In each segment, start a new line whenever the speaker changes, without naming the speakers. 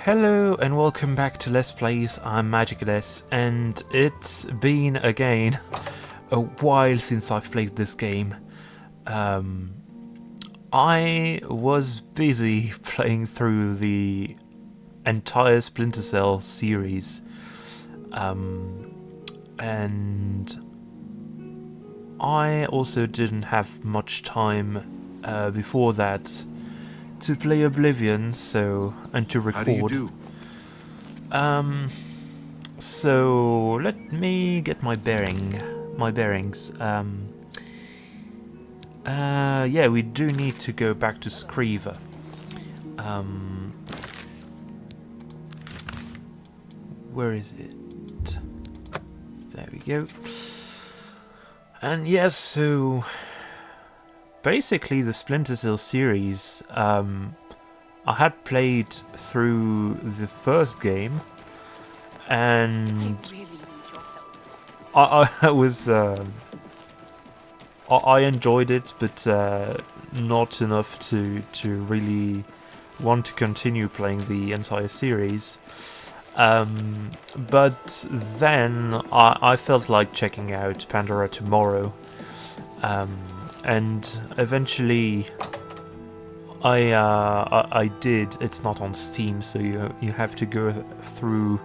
Hello and welcome back to Let's Plays. I'm MagicLess, and it's been again a while since I've played this game. I was busy playing through the entire Splinter Cell series, and I also didn't have much time before that to play Oblivion, and to record.
How do you do?
So let me get my bearings. Yeah, we do need to go back to Screever. Where is it? There we go. And yes, so basically the Splinter Cell series, I had played through the first game, and I was I enjoyed it, but not enough to really want to continue playing the entire series. But then I felt like checking out Pandora Tomorrow, and eventually I did. It's not on Steam, so you have to go through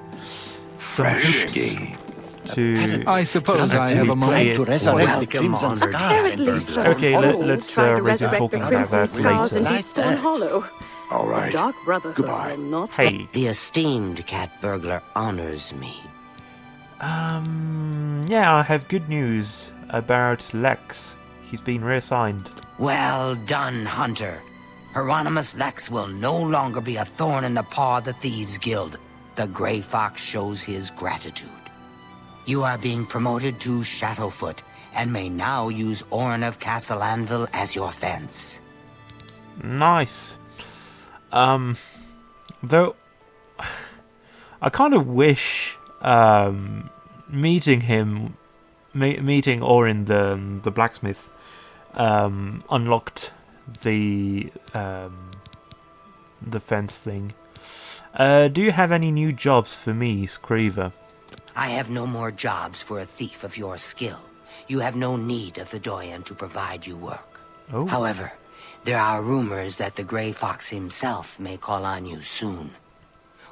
some
Fresh
game to.
I suppose I have a moment
to resurrect the crimson scars.
Okay, let's resume talking about that later.
Deepstone Hollow.
All right.
The Dark Brotherhood
Goodbye.
will not.
Hey,
The esteemed cat burglar honors me.
yeah, I have good news about Lex. He's been reassigned.
Well done, Hunter. Hieronymus Lex will no longer be a thorn in the paw of the Thieves Guild. The Grey Fox shows his gratitude. You are being promoted to Shadowfoot, and may now use Orin of Castle Anvil as your fence.
Nice. Though I kind of wish meeting him, meeting Orin the blacksmith, unlocked the fence thing. Do you have any new jobs for me, Screever?
I have no more jobs for a thief of your skill. You have no need of the Doyen to provide you work.
Oh.
However, there are rumors that the Grey Fox himself may call on you soon.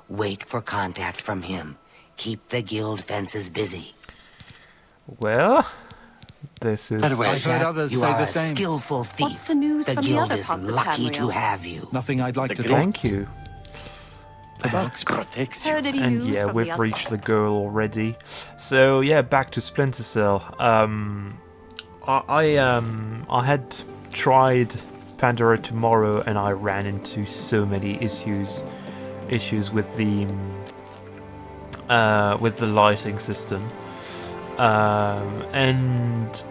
Wait for contact from him. Keep the guild fences busy.
Well, this is.
I've heard others
You
say
are
the
a
same.
skillful thief.
What's the news from the
guild
other
is
parts of
lucky to
Tamriel?
have you.
Nothing I'd like to do.
Thank you.
The fox protects you.
Heard any
And
news
yeah,
from
we've
the other
reached the goal already. So yeah, back to Splinter Cell. I had tried Pandora Tomorrow, and I ran into so many issues with the lighting system, and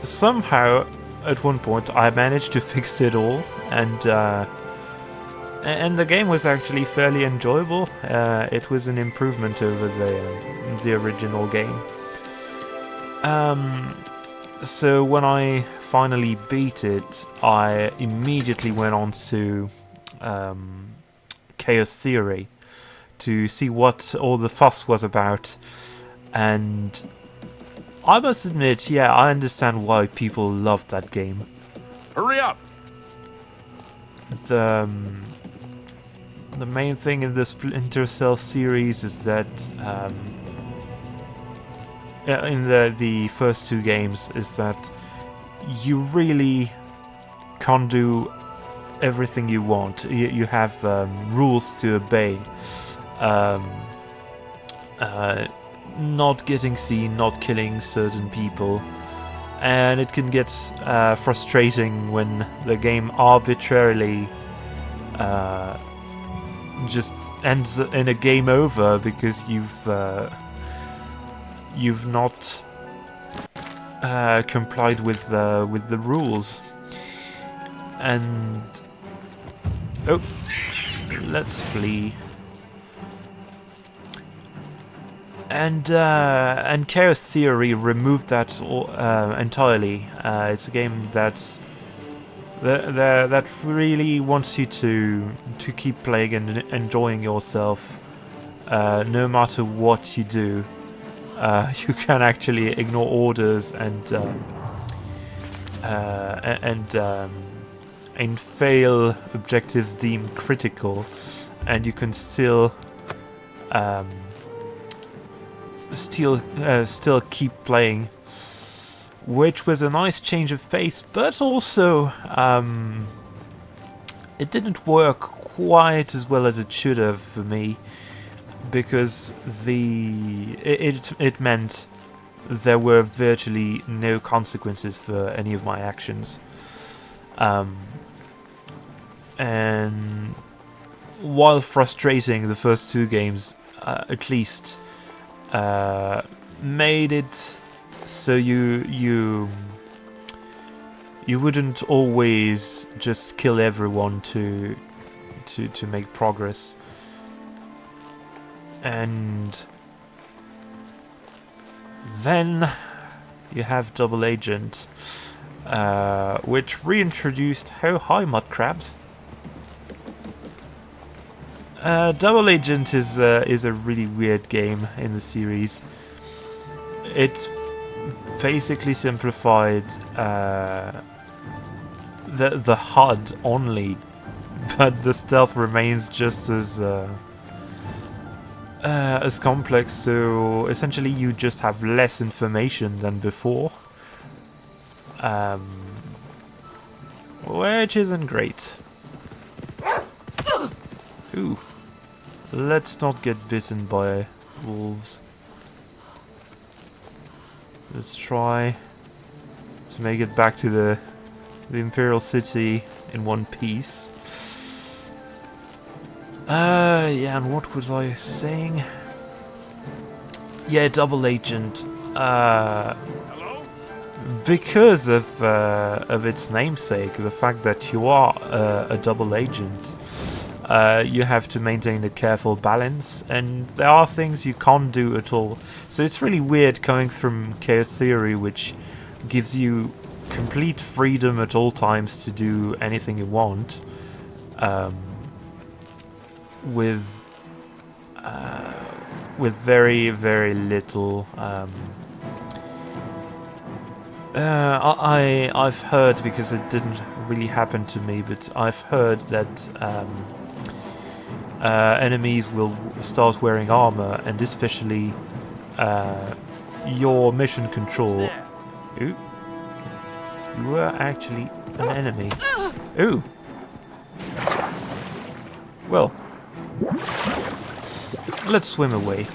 somehow at one point I managed to fix it all, and the game was actually fairly enjoyable. It was an improvement over the original game. So when I finally beat it, I immediately went on to Chaos Theory to see what all the fuss was about, and I must admit, yeah, I understand why people loved that game.
Hurry up!
The main thing in the Splinter Cell series is that in the first two games is that you really can't do everything you want. You have rules to obey. Not getting seen, not killing certain people, and it can get frustrating when the game arbitrarily just ends in a game over because you've not complied with the rules. And oh, let's flee. And Chaos Theory removed that entirely. It's a game that's that really wants you to keep playing and enjoying yourself, no matter what you do. You can actually ignore orders and fail objectives deemed critical, and you can still keep playing, which was a nice change of pace, but also it didn't work quite as well as it should have for me, because it meant there were virtually no consequences for any of my actions. And while frustrating, the first two games at least made it so you wouldn't always just kill everyone to make progress. And then you have Double Agent, which reintroduced how high mud crabs. Double Agent is a really weird game in the series. It basically simplified the HUD only, but the stealth remains just as complex. So essentially, you just have less information than before, which isn't great. Ooh. Let's not get bitten by wolves. Let's try to make it back to the Imperial City in one piece. Yeah, and what was I saying? Yeah, Double Agent.
Hello?
Because of its namesake, the fact that you are a double agent, you have to maintain a careful balance, and there are things you can't do at all. So it's really weird coming from Chaos Theory, which gives you complete freedom at all times to do anything you want, with very, very little. I've heard, because it didn't really happen to me, but I've heard that enemies will start wearing armor, and especially your mission control. Ooh, you were actually an enemy. Ooh. Well, let's swim away.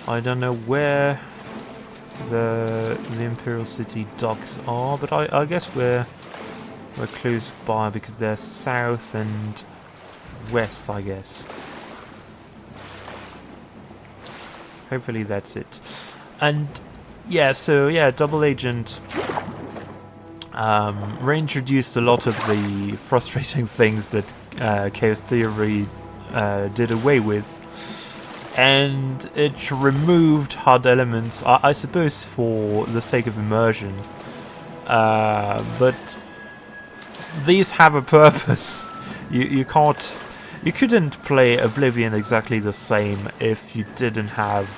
I don't know where the Imperial City docks are, but I guess we're close by, because they're south and west, I guess. Hopefully that's it. And yeah, so yeah, Double Agent reintroduced a lot of the frustrating things that Chaos Theory did away with. And it removed hard elements, I suppose, for the sake of immersion. But these have a purpose. You couldn't play Oblivion exactly the same if you didn't have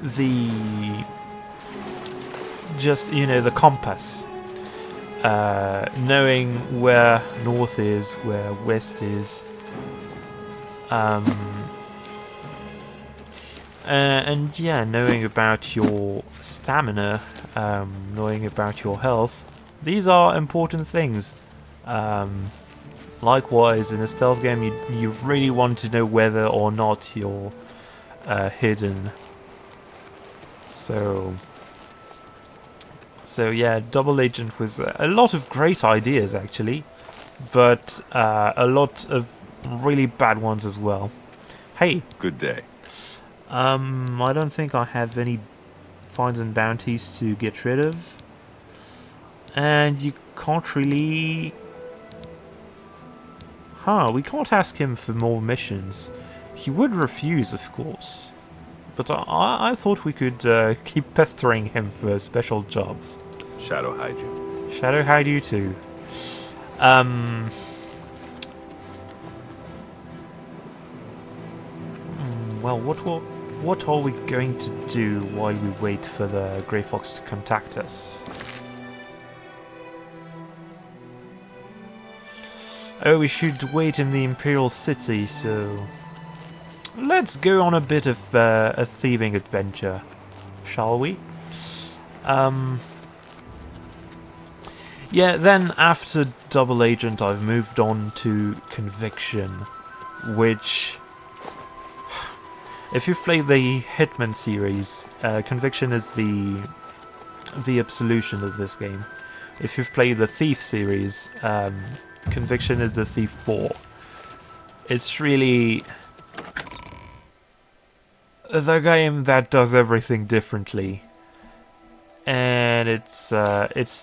the compass. Knowing where north is, where west is. And yeah, knowing about your stamina, knowing about your health, these are important things. Likewise, in a stealth game, you really want to know whether or not you're hidden. So yeah, Double Agent was a lot of great ideas, actually, but a lot of really bad ones as well. Hey.
Good day.
I don't think I have any fines and bounties to get rid of. And you can't really... we can't ask him for more missions. He would refuse, of course. but I thought we could keep pestering him for special jobs.
Shadow hide you.
Shadow hide you too. Well, what are we going to do while we wait for the Grey Fox to contact us? Oh, we should wait in the Imperial City, so let's go on a bit of a thieving adventure, shall we? Yeah, then after Double Agent I've moved on to Conviction, which, if you've played the Hitman series, Conviction is the absolution of this game. If you've played the Thief series, Conviction is the Thief 4. It's really the game that does everything differently, and it's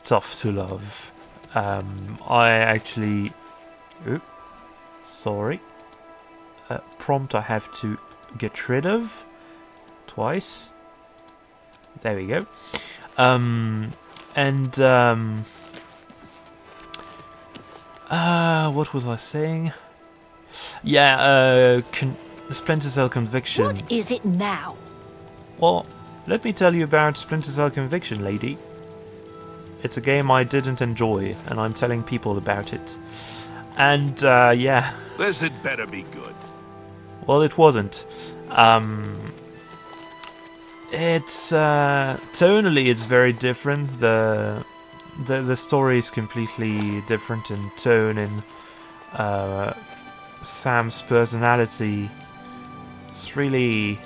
tough to love. I actually, sorry, prompt I have to get rid of twice. There we go. What was I saying? Yeah, Splinter Cell Conviction.
What is it now?
Well, let me tell you about Splinter Cell Conviction, lady. It's a game I didn't enjoy, and I'm telling people about it. And, yeah.
This had better be good.
Well, it wasn't. It's, tonally it's very different. The story is completely different in tone, and Sam's personality. It's really,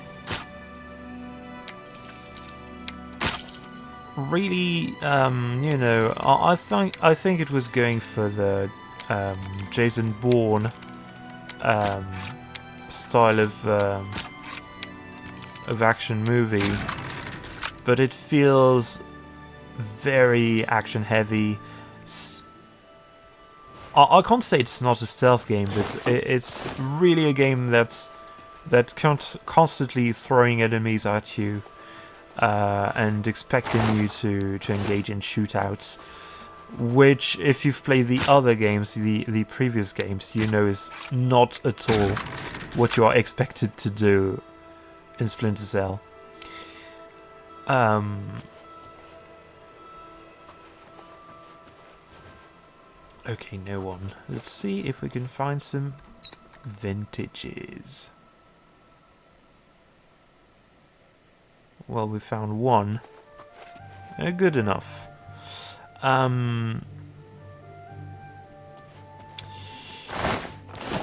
you know, I think it was going for the Jason Bourne style of action movie, but it feels very action heavy. I can't say it's not a stealth game, but it's really a game that's constantly throwing enemies at you and expecting you to engage in shootouts, which, if you've played the other games, the previous games, you know is not at all what you are expected to do in Splinter Cell. Okay, no one. Let's see if we can find some vintages. Well, we found one. Good enough.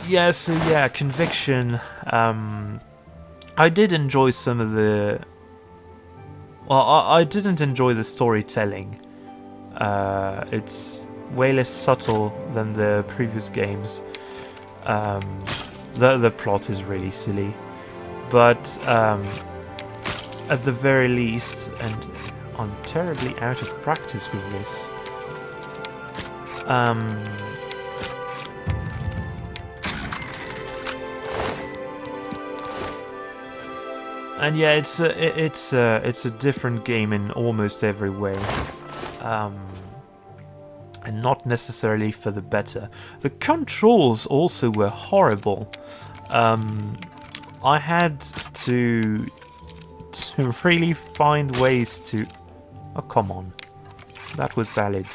Yeah, so yeah, Conviction. I did enjoy some of the... Well, I didn't enjoy the storytelling. It's way less subtle than the previous games. The plot is really silly. But at the very least, and I'm terribly out of practice with this, and yeah, it's a different game in almost every way, and not necessarily for the better. The controls also were horrible. I had to really find ways to... Oh, come on. That was valid.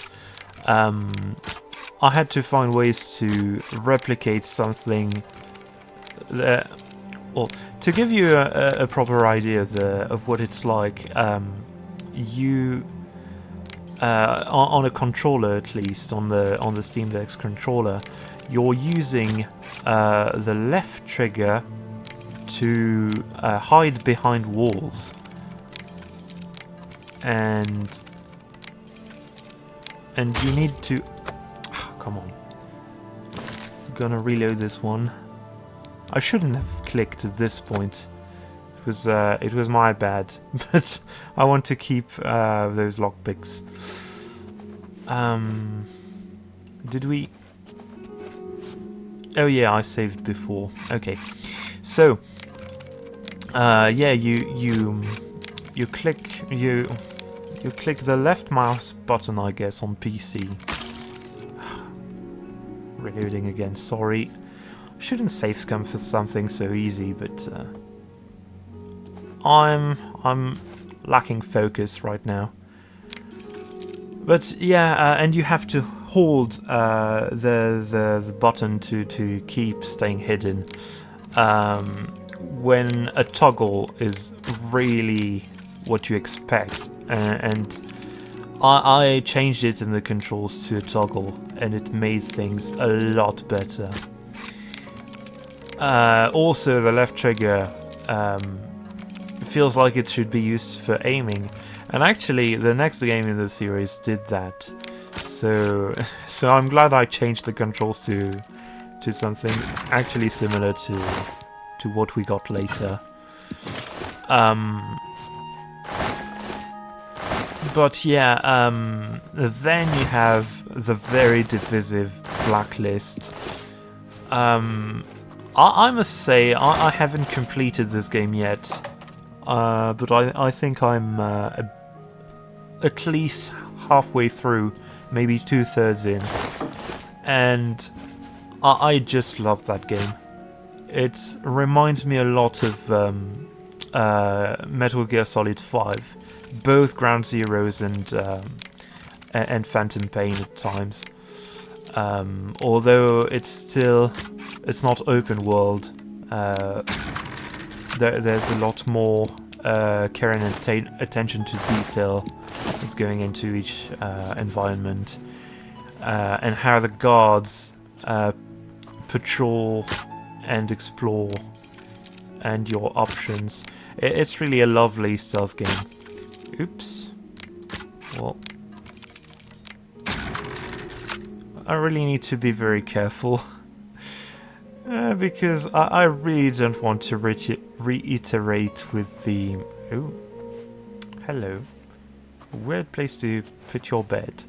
I had to find ways to replicate something that... Well, to give you a proper idea of what it's like, you... on a controller, at least, on the Steam Deck's controller, you're using the left trigger to hide behind walls, and you need to... come on. I'm gonna reload this one. I shouldn't have clicked at this point. It was my bad, but I want to keep those lockpicks. Did we... Oh yeah, I saved before. Okay, so yeah, you click the left mouse button, I guess, on PC. Reloading again. Sorry, shouldn't save scum for something so easy, but I'm lacking focus right now. But yeah, and you have to hold the button to keep staying hidden. When a toggle is really what you expect, and I changed it in the controls to a toggle, and it made things a lot better. Also, the left trigger feels like it should be used for aiming, and actually the next game in the series did that. So I'm glad I changed the controls to something actually similar to what we got later. But yeah, then you have the very divisive Blacklist. I must say, I haven't completed this game yet, but I think I'm at least halfway through, maybe 2/3 in, and I just love that game. It reminds me a lot of Metal Gear Solid 5, both Ground Zeroes and Phantom Pain at times. Although it's not open world. There's a lot more care and attention to detail that's going into each environment, and how the guards patrol and explore, and your options. It's really a lovely stealth game. Oops. Well, I really need to be very careful. Because I really don't want to reiterate with the... Oh, hello. Weird place to put your bed.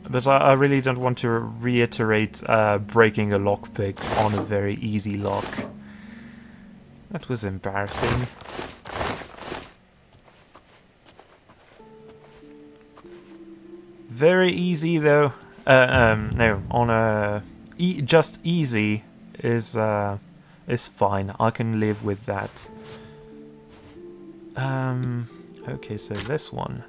But I really don't want to reiterate breaking a lockpick on a very easy lock. That was embarrassing. Very easy though. No, on a... just easy is fine. I can live with that. Okay, so this one.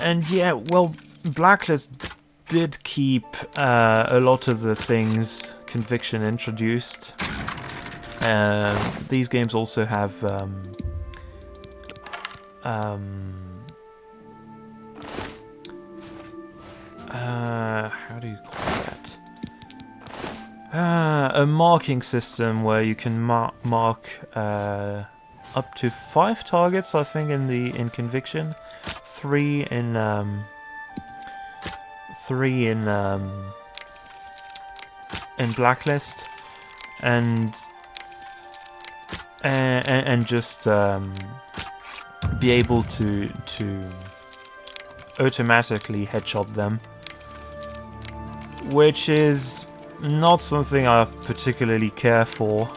And yeah, well, Blacklist did keep a lot of the things Conviction introduced. These games also have how do you call that? A marking system where you can mark up to 5 targets, I think, in Conviction, 3 in Blacklist, and just be able to automatically headshot them, which is not something I particularly care for.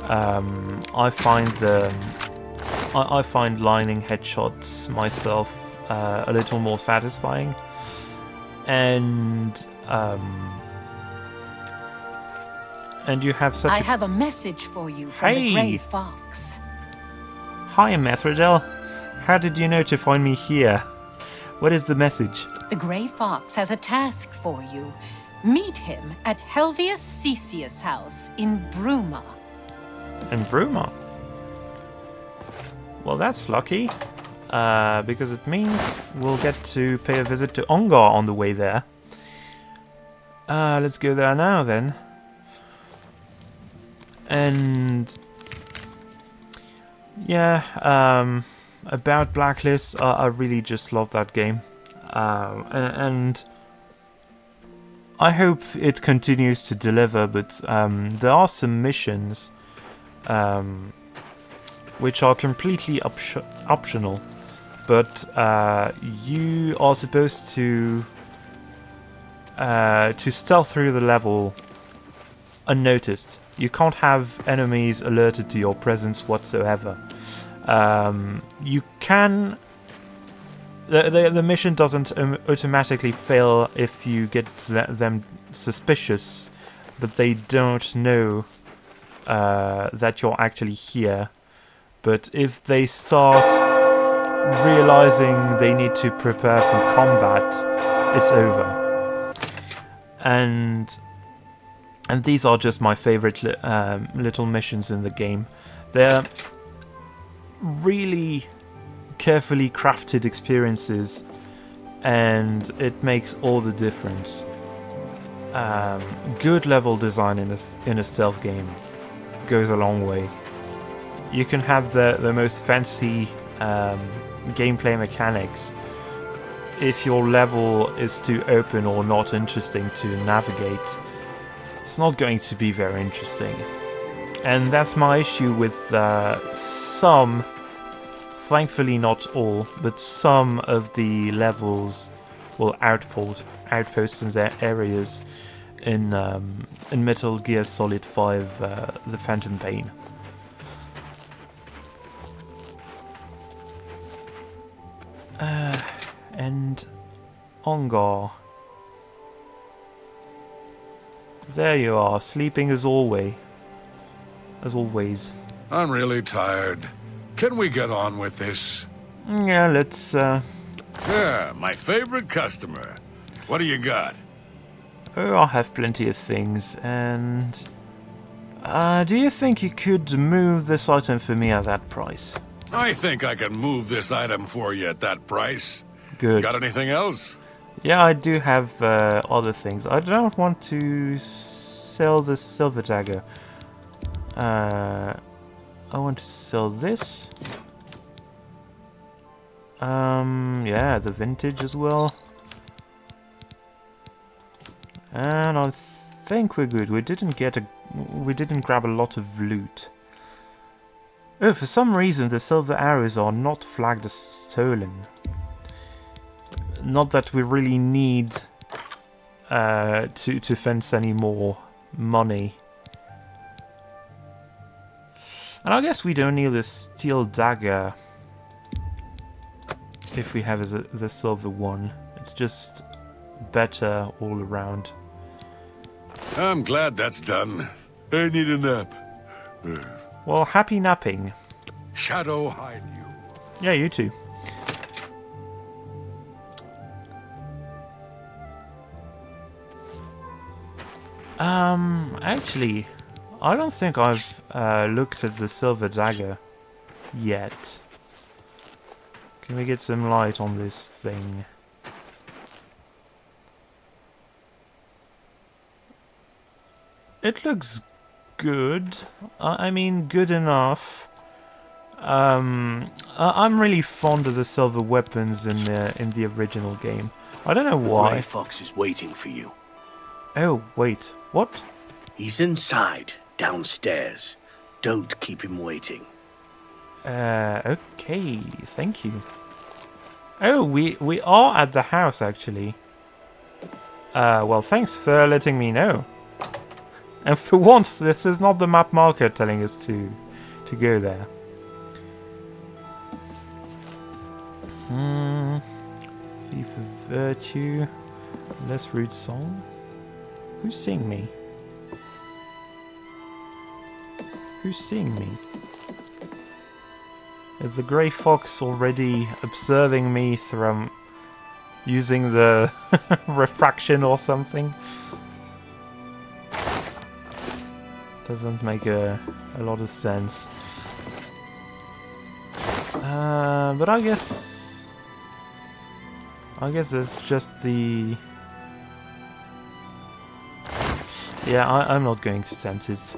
I find lining headshots myself a little more satisfying, and you have such.
I have a message for you from the Grey Fox.
Hi, Methridel. How did you know to find me here? What is the message?
The Grey Fox has a task for you. Meet him at Helvius Cecius' house in Bruma.
In Bruma? Well, that's lucky. Because it means we'll get to pay a visit to Ongar on the way there. Let's go there now, then. And... yeah, about Blacklist, I really just love that game. And I hope it continues to deliver, but there are some missions which are completely optional, but you are supposed to stealth through the level unnoticed, You can't have enemies alerted to your presence whatsoever. You can... The mission doesn't automatically fail if you get them suspicious, but they don't know that you're actually here. But if they start realizing they need to prepare for combat, it's over. And these are just my favorite little missions in the game. They're really carefully crafted experiences, and it makes all the difference. Good level design in a stealth game goes a long way. You can have the most fancy gameplay mechanics. If your level is too open or not interesting to navigate, it's not going to be very interesting. And that's my issue with some, thankfully not all, but some of the levels, well, outposts and their areas in Metal Gear Solid 5, The Phantom Pain. And Ongar. There you are, sleeping as always.
I'm really tired. Can we get on with this?
Yeah, let's...
Yeah, my favorite customer. What do you got?
Oh, I have plenty of things, and... do you think you could move this item for me at that price?
I think I can move this item for you at that price.
Good.
Got anything else?
Yeah, I do have other things. I don't want to sell the silver dagger. I want to sell this. Yeah, the vintage as well. And I think we're good. We didn't grab a lot of loot. Oh, for some reason the silver arrows are not flagged as stolen. Not that we really need to fence any more money. And I guess we don't need a steel dagger if we have the silver one. It's just better all around.
I'm glad that's done. I need a nap.
Well, happy napping.
Shadow hide you.
Yeah, you too. Actually, I don't think I've looked at the silver dagger yet. Can we get some light on this thing? It looks good. I mean, good enough. I'm really fond of the silver weapons in the original game. I don't know why.
Grey Fox is waiting for you.
Oh, wait. What?
He's inside, downstairs. Don't keep him waiting.
Okay. Thank you. Oh, we are at the house, actually. Well, thanks for letting me know. And for once, this is not the map marker telling us to go there. Thief of Virtue. Less rude song. Who's seeing me? Who's seeing me? Is the Grey Fox already observing me from using the refraction or something? Doesn't make a lot of sense. But I guess it's just the... Yeah, I'm not going to tempt it.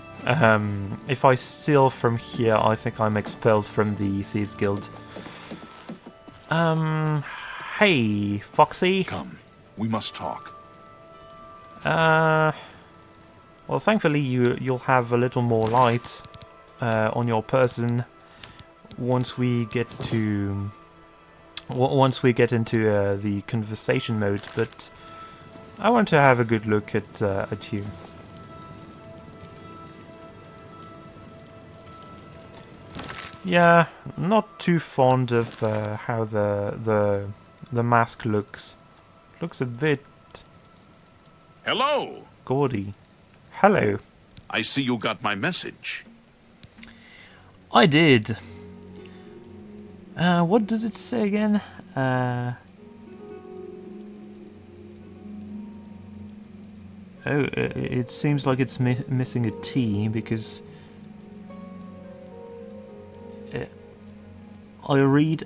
If I steal from here, I think I'm expelled from the Thieves Guild. Hey, Foxy.
Come, we must talk.
Well, thankfully you'll have a little more light on your person once we get into the conversation mode. But I want to have a good look at you. Yeah, not too fond of how the mask looks. Looks a bit
Hello!
gaudy. Hello.
I see you got my message.
I did. What does it say again? It seems like it's missing a T because I read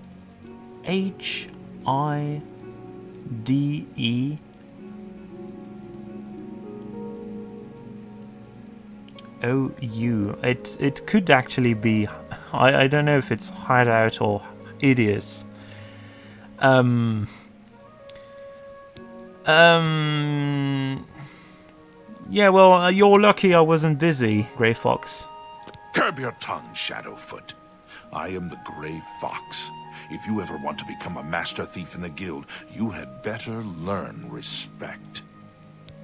HIDE. OU. It could actually be. I don't know if it's hideout or hideous. Yeah, well, you're lucky I wasn't busy, Grey Fox.
Curb your tongue, Shadowfoot. I am the Grey Fox. If you ever want to become a master thief in the guild, you had better learn respect.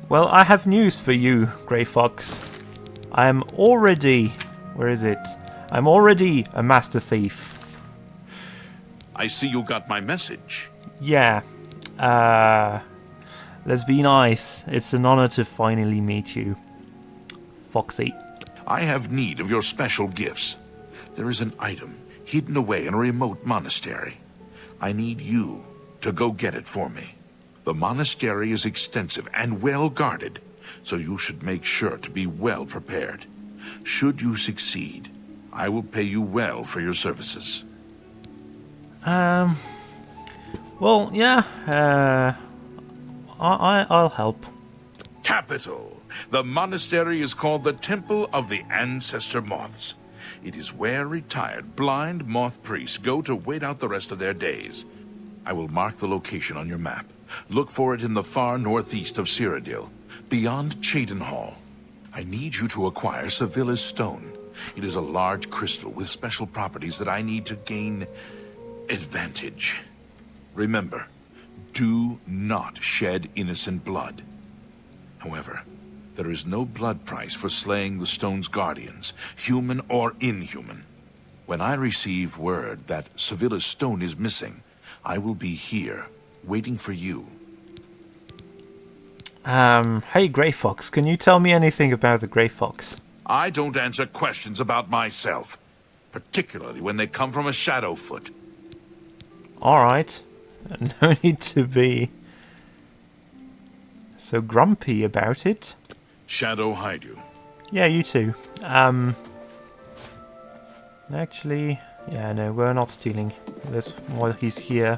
Well, I have news for you, Grey Fox. I am already... Where is it? I'm already a master thief.
I see you got my message.
Yeah. Let's be nice. It's an honor to finally meet you, Foxy.
I have need of your special gifts. There is an item hidden away in a remote monastery. I need you to go get it for me. The monastery is extensive and well guarded, so you should make sure to be well prepared. Should you succeed, I will pay you well for your services.
Well, yeah, I'll help.
Capital! The monastery is called the Temple of the Ancestor Moths. It is where retired blind moth priests go to wait out the rest of their days. I will mark the location on your map. Look for it in the far northeast of Cyrodiil, beyond Cheydinhal. I need you to acquire Sevilla's stone. It is a large crystal with special properties that I need to gain advantage. Remember, do not shed innocent blood. However, there is no blood price for slaying the stone's guardians, human or inhuman. When I receive word that Sevilla's stone is missing, I will be here, waiting for you.
Hey Grey Fox, can you tell me anything about the Grey Fox?
I don't answer questions about myself, particularly when they come from a Shadowfoot.
Alright. No need to be so grumpy about it.
Shadow hide you.
Yeah, you too. Actually, yeah, no, we're not stealing this while he's here.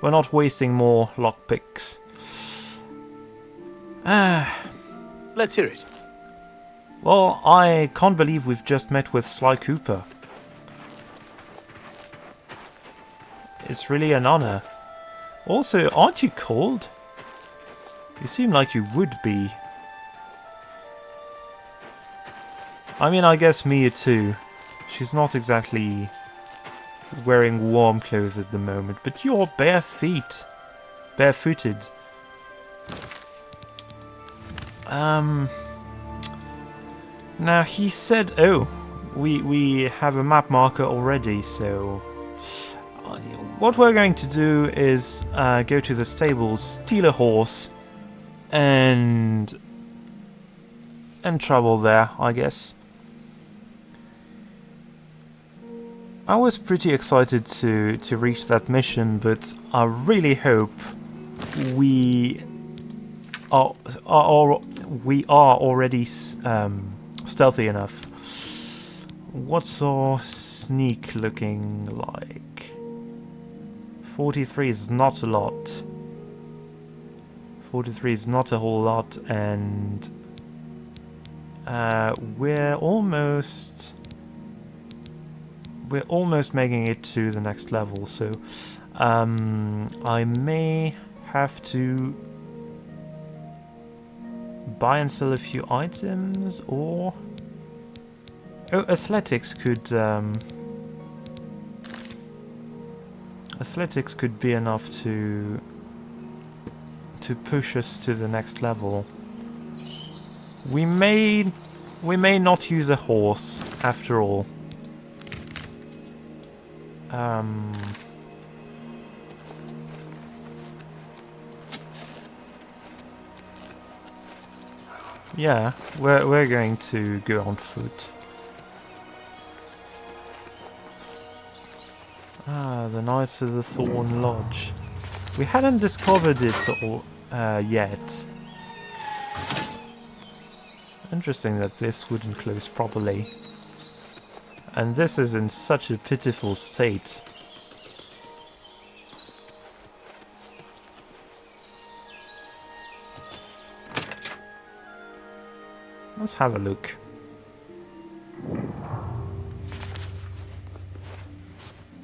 We're not wasting more lockpicks.
Let's hear it.
Well, I can't believe we've just met with Sly Cooper. It's really an honor. Also, aren't you cold? You seem like you would be. I mean, I guess Mia too. She's not exactly wearing warm clothes at the moment, but you're barefooted. Now he said, oh, we have a map marker already, so what we're going to do is go to the stables, steal a horse, and travel there, I guess. I was pretty excited to reach that mission, but I really hope we are already stealthy enough. What's our sneak looking like? 43 is not a lot. 43 is not a whole lot, and we're almost making it to the next level, so I may have to buy and sell a few items, or athletics could be enough to push us to the next level. We may not use a horse after all. Yeah, we're going to go on foot. Ah, the Knights of the Thorn Lodge. We hadn't discovered it all yet. Interesting that this wouldn't close properly. And this is in such a pitiful state. Let's have a look.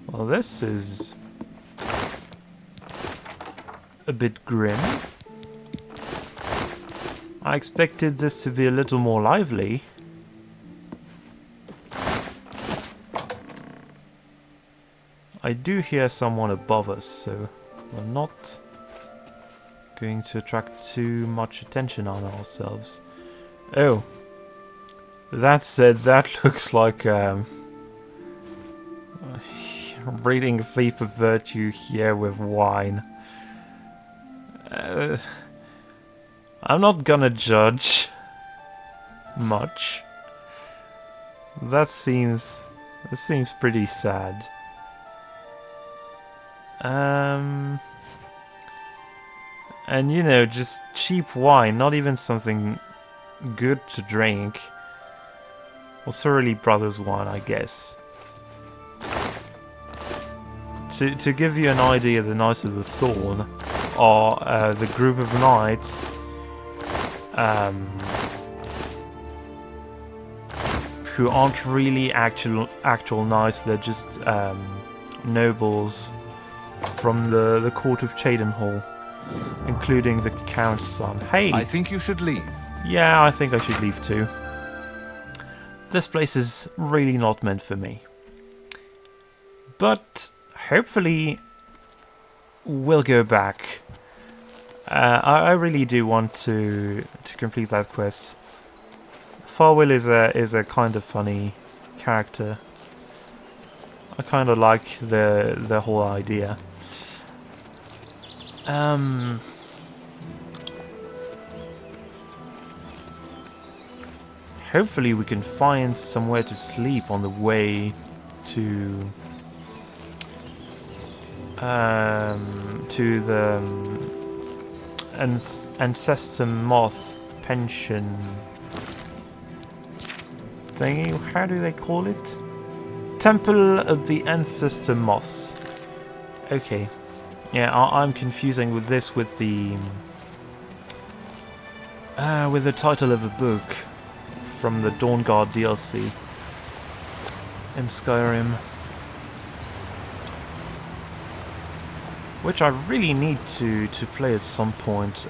Well, this is a bit grim. I expected this to be a little more lively. I do hear someone above us, so we're not going to attract too much attention on ourselves. Oh, that said, that looks like reading Thief of Virtue here with wine. I'm not gonna judge much. That seems pretty sad. And you know, just cheap wine, not even something good to drink. Well, Surly Brothers wine, I guess. To give you an idea, the Knights of the Thorn are the group of knights who aren't really actual knights. They're just nobles from the court of Cheydinhal, including the Count's son. Hey!
I think you should leave.
Yeah, I think I should leave too. This place is really not meant for me. But hopefully we'll go back. I really do want to complete that quest. Farwell is a kind of funny character. I kind of like the whole idea. Hopefully we can find somewhere to sleep on the way to the Ancestor Moth pension thingy. How do they call it? Temple of the Ancestor Moths. Okay. Yeah, I'm confusing with this with the title of a book from the Dawnguard DLC in Skyrim, which I really need to play at some point,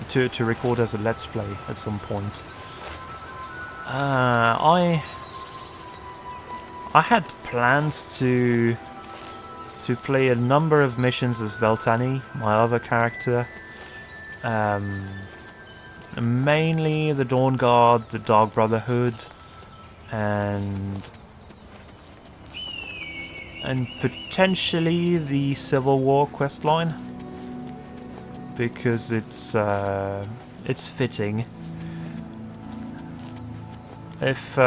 to record as a Let's Play at some point. I had plans to play a number of missions as Veltani, my other character. Mainly the Dawnguard, the Dark Brotherhood, and potentially the Civil War questline, because it's fitting. If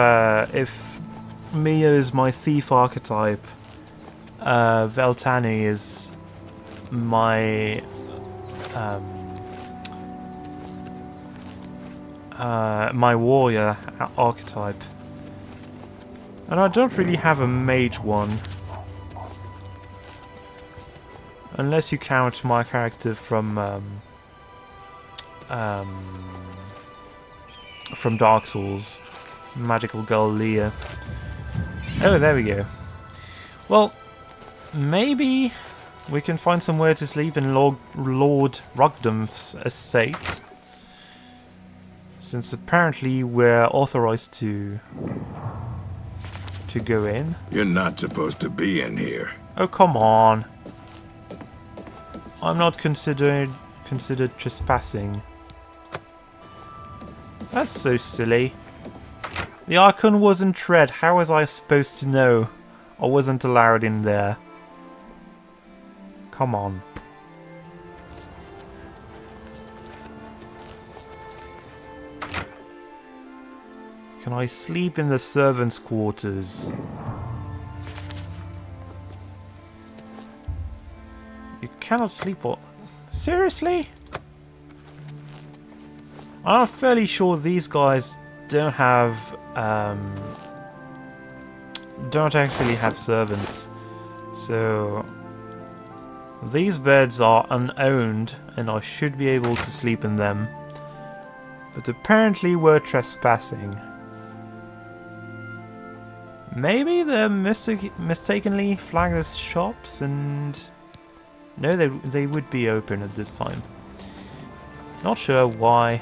Mia is my thief archetype, Veltani is my my warrior archetype, and I don't really have a mage one, unless you count my character from Dark Souls, Magical Girl Leah. Oh, there we go. Well, maybe we can find somewhere to sleep in Lord Rugdum's estate, since apparently we're authorized to go in.
You're not supposed to be in here.
Oh, come on. I'm not considered trespassing. That's so silly. The icon wasn't red. How was I supposed to know? I wasn't allowed in there. Come on. Can I sleep in the servants' quarters? You cannot sleep what? Seriously? I'm fairly sure these guys don't have don't actually have servants. So these beds are unowned and I should be able to sleep in them. But apparently we're trespassing. Maybe they're mistakenly flagged as shops and... No, they would be open at this time. Not sure why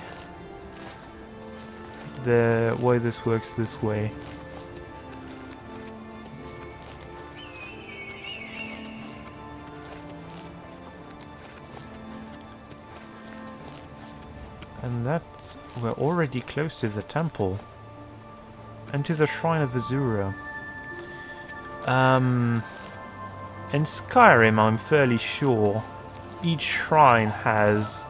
this works this way. And that we're already close to the temple and to the shrine of Azura. In Skyrim, I'm fairly sure each shrine has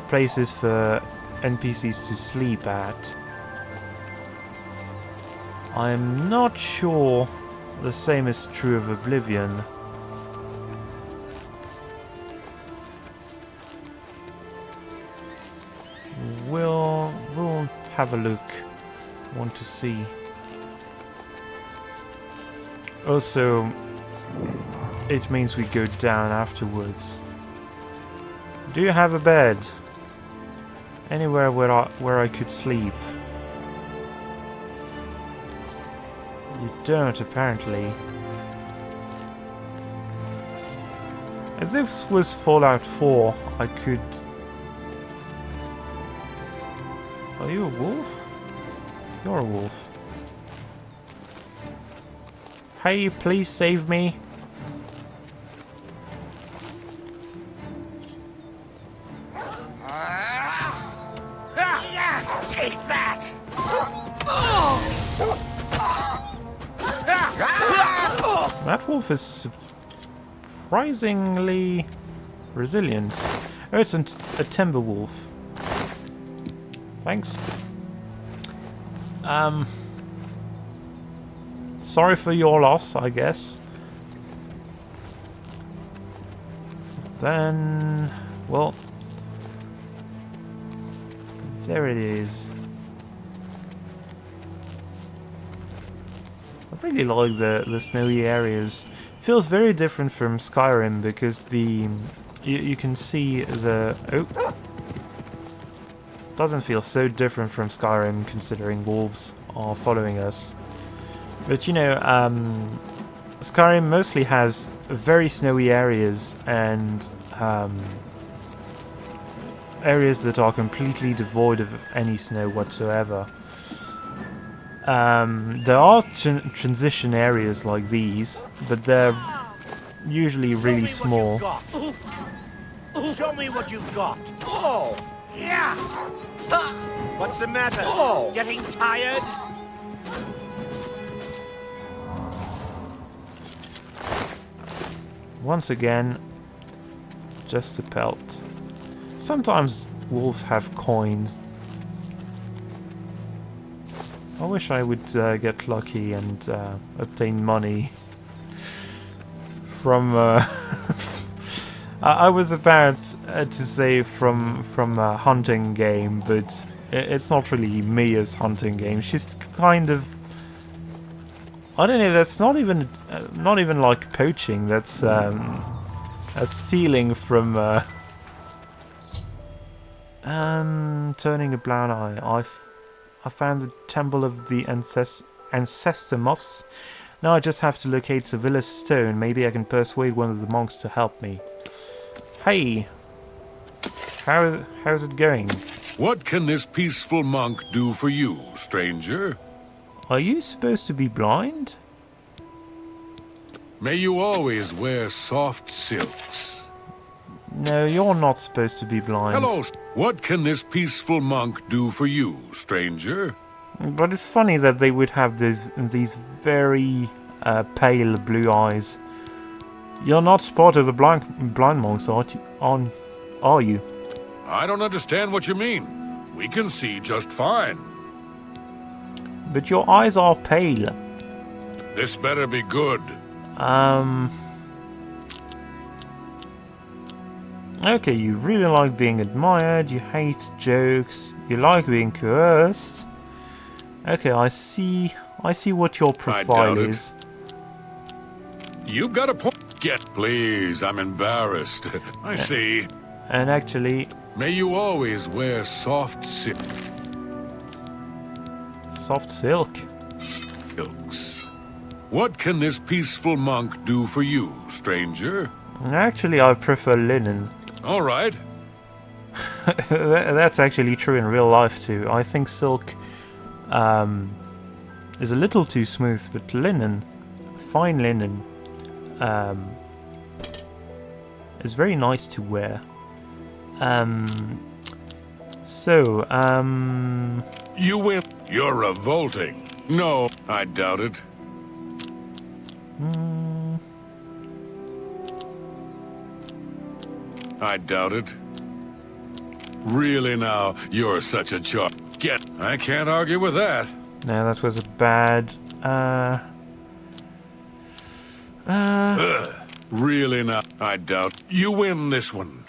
places for NPCs to sleep at. I'm not sure the same is true of Oblivion. We'll have a look. Want to see. Also, it means we go down afterwards. Do you have a bed? Anywhere where I could sleep? You don't, apparently. If this was Fallout 4, I could... Are you a wolf? You're a wolf. Hey, please save me.
Take that!
That wolf is surprisingly resilient. Oh, it's a timber wolf. Thanks. Sorry for your loss, I guess. Then, well, there it is. I really like the snowy areas. Feels very different from Skyrim because the you can see the doesn't feel so different from Skyrim considering wolves are following us. But you know, Skyrim mostly has very snowy areas and areas that are completely devoid of any snow whatsoever. There are transition areas like these, but they're usually really small.
Show me what you've got. Oh, yeah. What's the matter? Oh, getting tired?
Once again, just a pelt. Sometimes wolves have coins. I wish I would get lucky and obtain money from... I was about to say from a hunting game, but it's not really Mia's hunting game. She's kind of... I don't know, that's not even like poaching, that's stealing from... turning a blind eye. I found the Temple of the Ancestor Moths. Now I just have to locate Sevilla's stone. Maybe I can persuade one of the monks to help me. Hey! How's it going?
What can this peaceful monk do for you, stranger?
Are you supposed to be blind?
May you always wear soft silks.
No, you're not supposed to be blind.
Hello. What can this peaceful monk do for you, stranger?
But it's funny that they would have these very pale blue eyes. You're not part of the blind monks, are you?
I don't understand what you mean. We can see just fine.
But your eyes are pale.
This better be good.
Okay, you really like being admired, you hate jokes, you like being coerced. Okay, I see what your profile
doubt it.
is.
You've got a point. Please, I'm embarrassed. I see.
And actually,
May you always wear soft silks.
soft silk.
What can this peaceful monk do for you, stranger?
Actually, I prefer linen.
All right.
That's actually true in real life too. I think silk is a little too smooth, but linen, fine linen, is very nice to wear.
You win. You're revolting. No, I doubt it. I doubt it. Really now, you're such a char- I can't argue with that.
No, that was a bad.
Really now, I doubt. You win this one.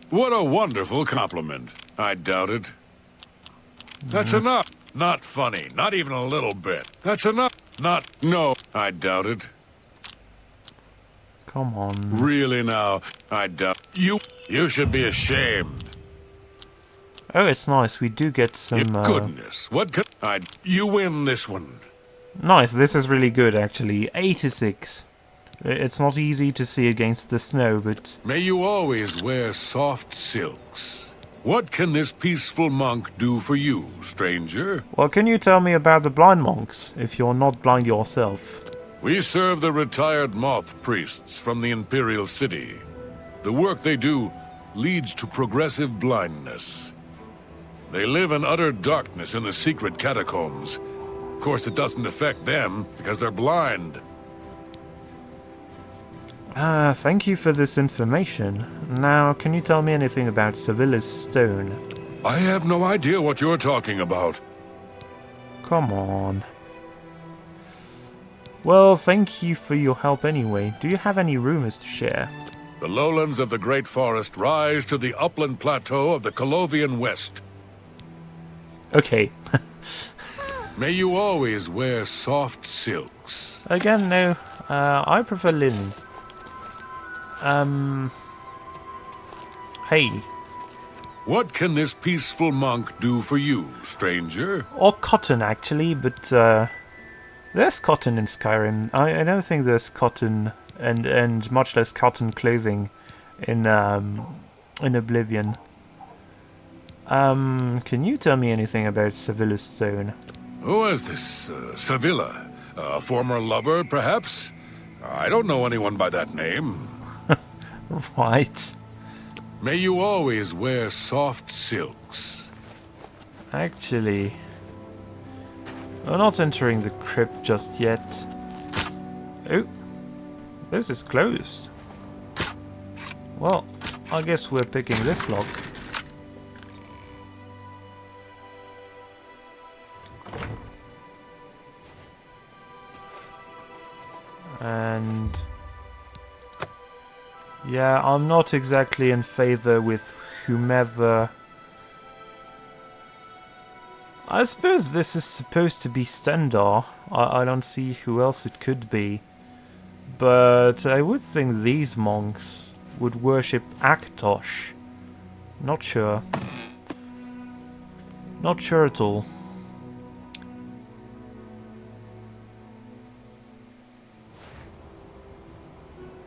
What a wonderful compliment. I doubt it. That's enough. Not funny. Not even a little bit. That's enough. Not. No. I doubt it.
Come on.
Really now, I doubt. You should be ashamed.
Oh, it's nice. We do get some.
Goodness. What could You win this one.
Nice. This is really good, actually. 86. It's not easy to see against the snow, but
May you always wear soft silks. What can this peaceful monk do for you, stranger?
well, can you tell me about the blind monks if you're not blind yourself?
We serve the retired moth priests from the Imperial City. The work they do leads to progressive blindness. They live in utter darkness in the secret catacombs. Of course, it doesn't affect them because they're blind.
Thank you for this information. Now, can you tell me anything about Sevilla's stone?
I have no idea what you're talking about.
Come on. Well, thank you for your help anyway. Do you have any rumors to share?
The lowlands of the Great Forest rise to the upland plateau of the Colovian West.
Okay.
May you always wear soft silks.
Again, no. I prefer linen. Hey.
What can this peaceful monk do for you, stranger?
Or cotton, actually, but there's cotton in Skyrim. I don't think there's cotton, and much less cotton clothing in Oblivion. Can you tell me anything about Sevilla's stone?
Who is this, Sevilla? A former lover, perhaps? I don't know anyone by that name.
Right.
May you always wear soft silks.
Actually, we're not entering the crypt just yet. Oh, this is closed. Well, I guess we're picking this lock. And yeah, I'm not exactly in favor with whomever. I suppose this is supposed to be Stendar. I don't see who else it could be. But I would think these monks would worship Aktosh. Not sure. Not sure at all.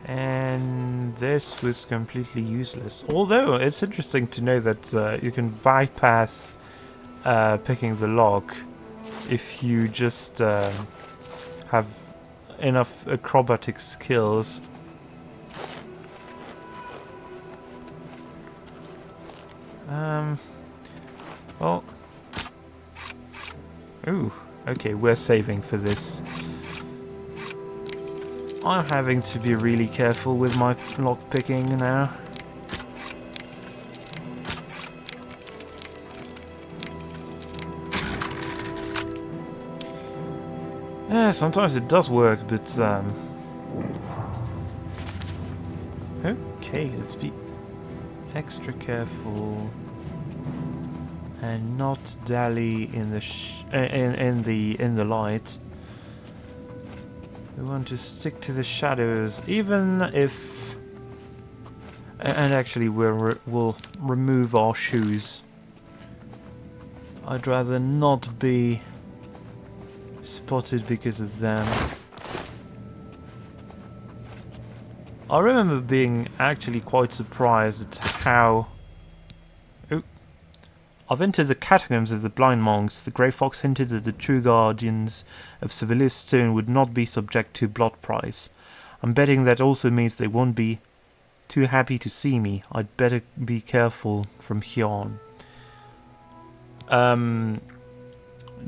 And this was completely useless. Although it's interesting to know that you can bypass picking the lock if you just have enough acrobatic skills. Well, ooh, Okay, we're saving for this. I'm having to be really careful with my lockpicking now. Yeah, sometimes it does work, but okay, let's be extra careful and not dally in the in the light. We want to stick to the shadows, even if, and actually we'll remove our shoes. I'd rather not be spotted because of them. I remember being actually quite surprised at how... Oh. I've entered the catacombs of the blind monks. The Grey Fox hinted that the true guardians of Seville's stone would not be subject to blood price. I'm betting that also means they won't be too happy to see me. I'd better be careful from here on.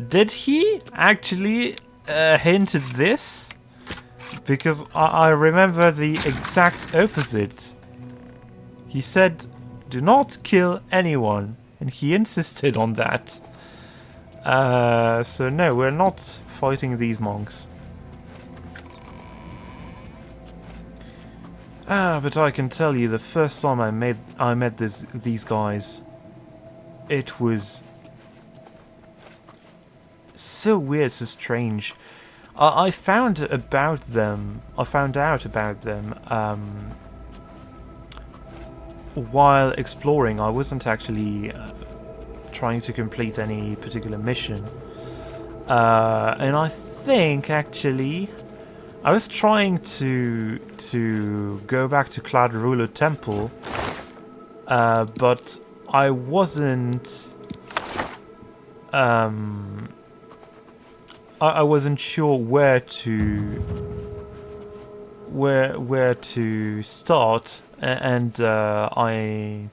Did he actually hint at this? Because I remember the exact opposite. He said, "Do not kill anyone," and he insisted on that. So no, we're not fighting these monks. But I can tell you, the first time I met these guys, it was so weird, so strange. I found out about them while exploring. I wasn't actually trying to complete any particular mission, and I think actually I was trying to go back to Cloud Ruler Temple, but I wasn't. I wasn't sure where to start, and I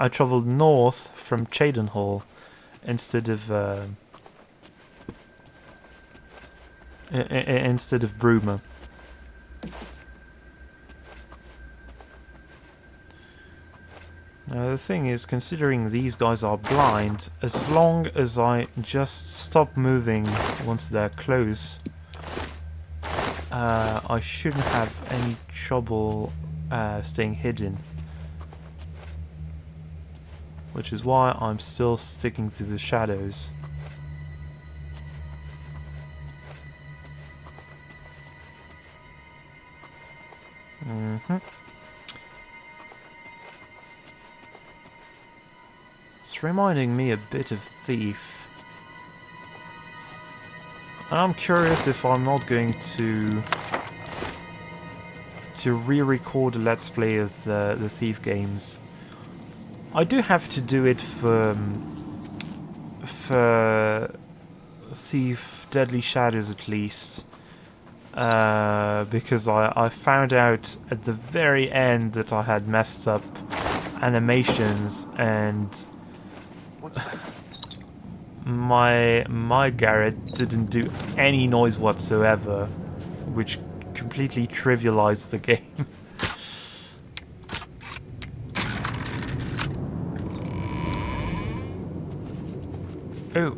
traveled north from Cheydinhal instead of Bruma. Now the thing is, considering these guys are blind, as long as I just stop moving once they're close, I shouldn't have any trouble staying hidden. Which is why I'm still sticking to the shadows. It's reminding me a bit of Thief. And I'm curious if I'm not going to re-record a Let's Play of the Thief games. I do have to do it for Thief Deadly Shadows at least. Because I found out at the very end that I had messed up animations, and my Garrett didn't do any noise whatsoever, which completely trivialized the game. Oh,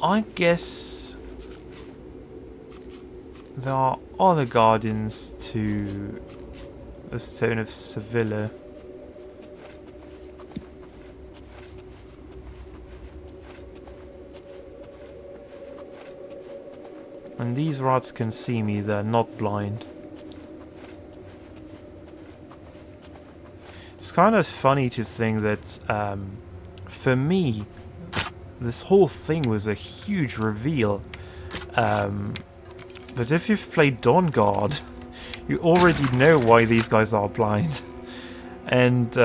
I guess there are other guardians to the Stone of Sevilla. And these rats can see me, they're not blind. It's kind of funny to think that, for me, this whole thing was a huge reveal. But if you've played Dawn Guard, you already know why these guys are blind. And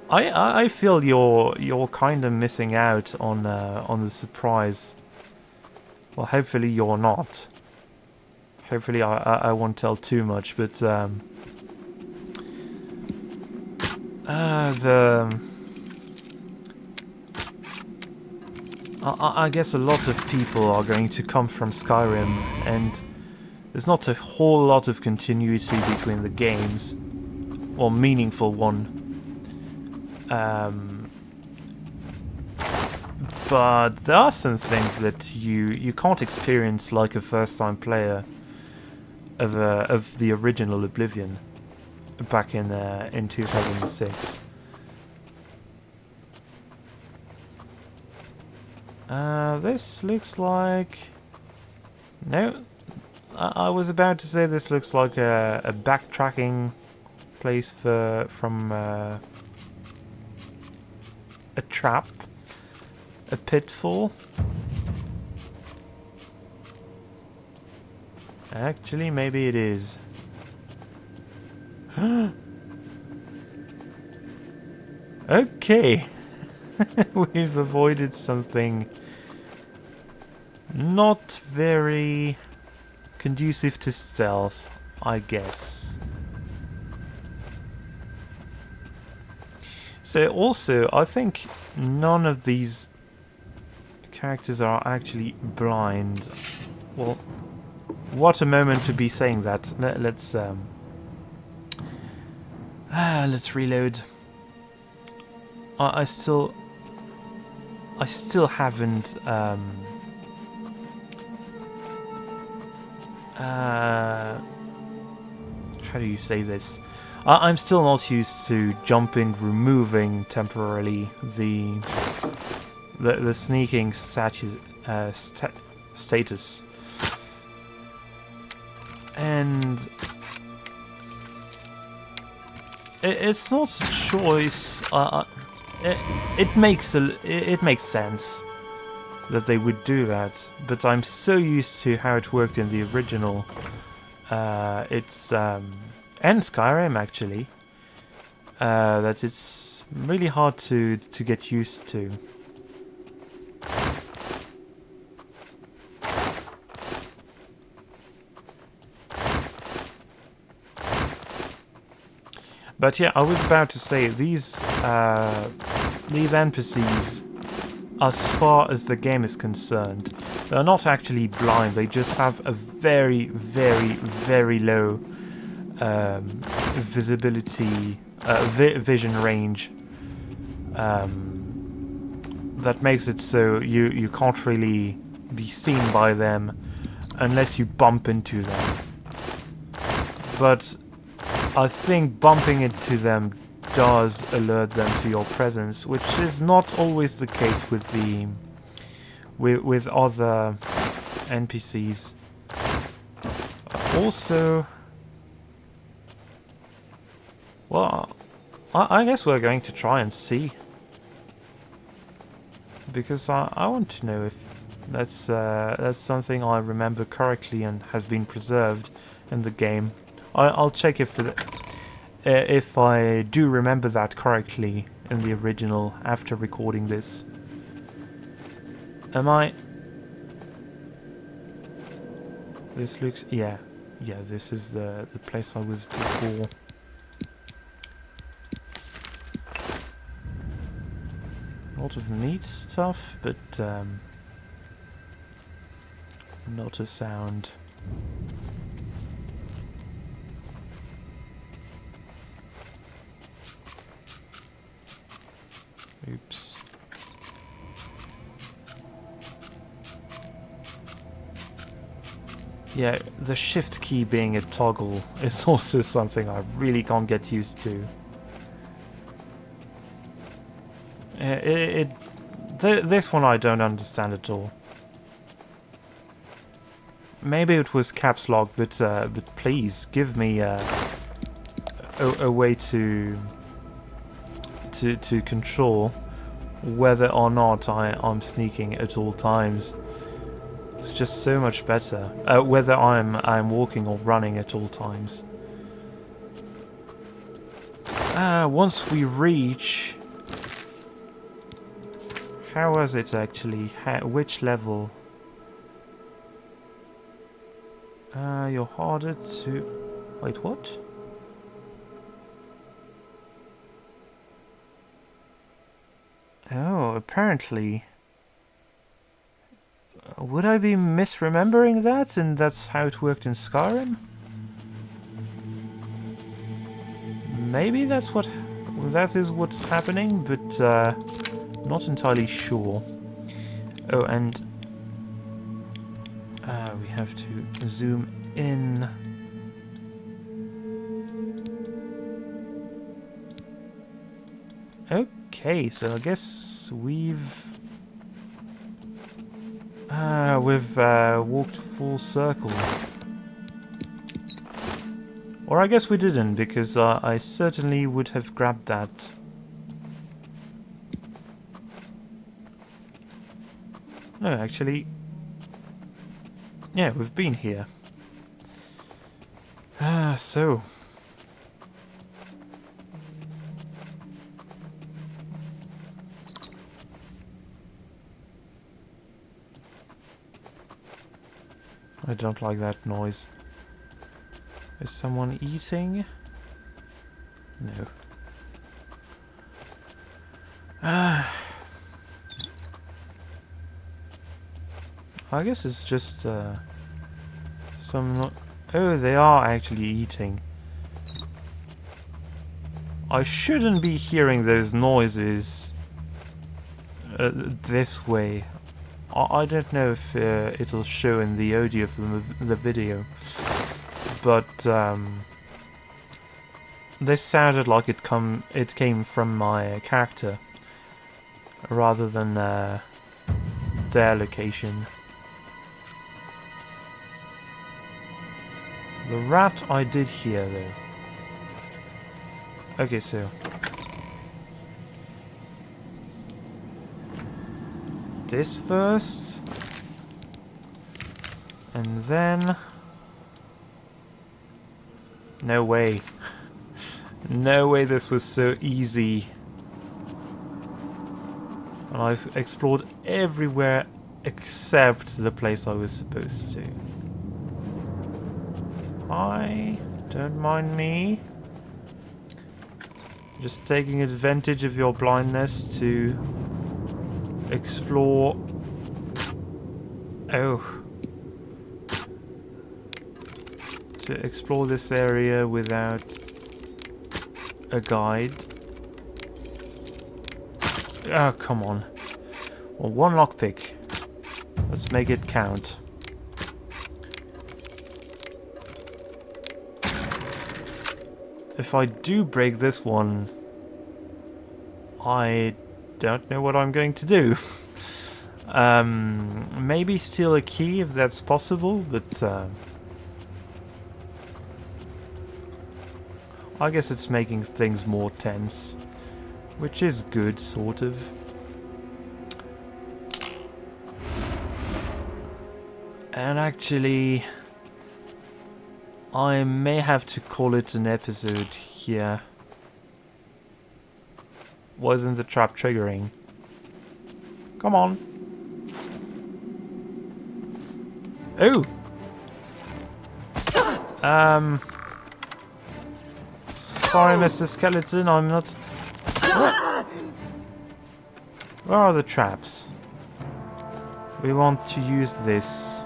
I feel you're kind of missing out on the surprise. Well, hopefully you're not. Hopefully I won't tell too much, but I guess a lot of people are going to come from Skyrim, and there's not a whole lot of continuity between the games, or meaningful one. But there are some things that you can't experience like a first-time player of the original Oblivion back in 2006. This looks like... No, I was about to say this looks like a backtracking place from a trap, a pitfall. Actually, maybe it is. Okay. We've avoided something not very conducive to stealth, I guess. So also, I think none of these characters are actually blind. Well, what a moment to be saying that. Let's reload. I still haven't how do you say this? I'm still not used to jumping, removing temporarily the sneaking status, and it's not a choice. It makes sense that they would do that, but I'm so used to how it worked in the original. And Skyrim actually, that it's really hard to get used to. But yeah, I was about to say these NPCs, as far as the game is concerned, they're not actually blind. They just have a very, very, very low visibility, vision range. That makes it so you can't really be seen by them unless you bump into them. But I think bumping into them does alert them to your presence, which is not always the case with other NPCs. Also, well, I guess we're going to try and see, because I want to know if that's something I remember correctly and has been preserved in the game. I'll check if I do remember that correctly in the original after recording this. Am I? This looks... yeah, this is the place I was before. A lot of neat stuff, but not a sound. Oops. Yeah, the shift key being a toggle is also something I really can't get used to. This one I don't understand at all. Maybe it was caps lock, but please give me a way to control whether or not I'm sneaking at all times. It's just so much better. Whether I'm walking or running at all times. Once we reach... how was it actually? Which level? You're harder to... wait, what? Oh, apparently. Would I be misremembering that, and that's how it worked in Skyrim? Maybe that is what's happening, but not entirely sure. Oh, and we have to zoom in. Okay, so I guess we've walked full circle. Or I guess we didn't, because I certainly would have grabbed that. No, actually... Yeah, we've been here. So... I don't like that noise. Is someone eating? No. I guess it's just some... Oh, they are actually eating. I shouldn't be hearing those noises this way. I don't know if it'll show in the audio from the video, but this sounded like it came from my character rather than their location. The rat I did hear though. Okay, so this first, and then no way. No way this was so easy. And I've explored everywhere except the place I was supposed to. Hi, don't mind me. Just taking advantage of your blindness to explore. To explore this area without a guide. Oh, come on. Well, one lockpick. Let's make it count. If I do break this one, I don't know what I'm going to do. Maybe steal a key if that's possible, but I guess it's making things more tense, which is good, sort of. And actually, I may have to call it an episode here. Wasn't the trap triggering? Come on. Oh! Sorry, Mr. Skeleton, I'm not... Where are the traps? We want to use this.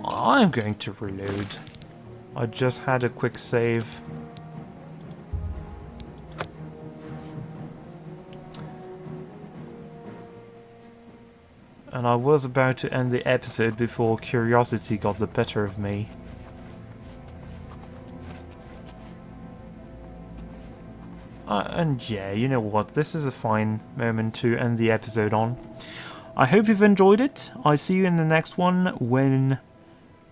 I'm going to reload. I just had a quick save. And I was about to end the episode before curiosity got the better of me. And yeah, you know what, this is a fine moment to end the episode on. I hope you've enjoyed it. I'll see you in the next one when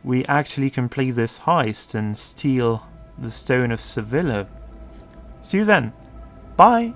we actually complete this heist and steal the Stone of Sevilla. See you then. Bye!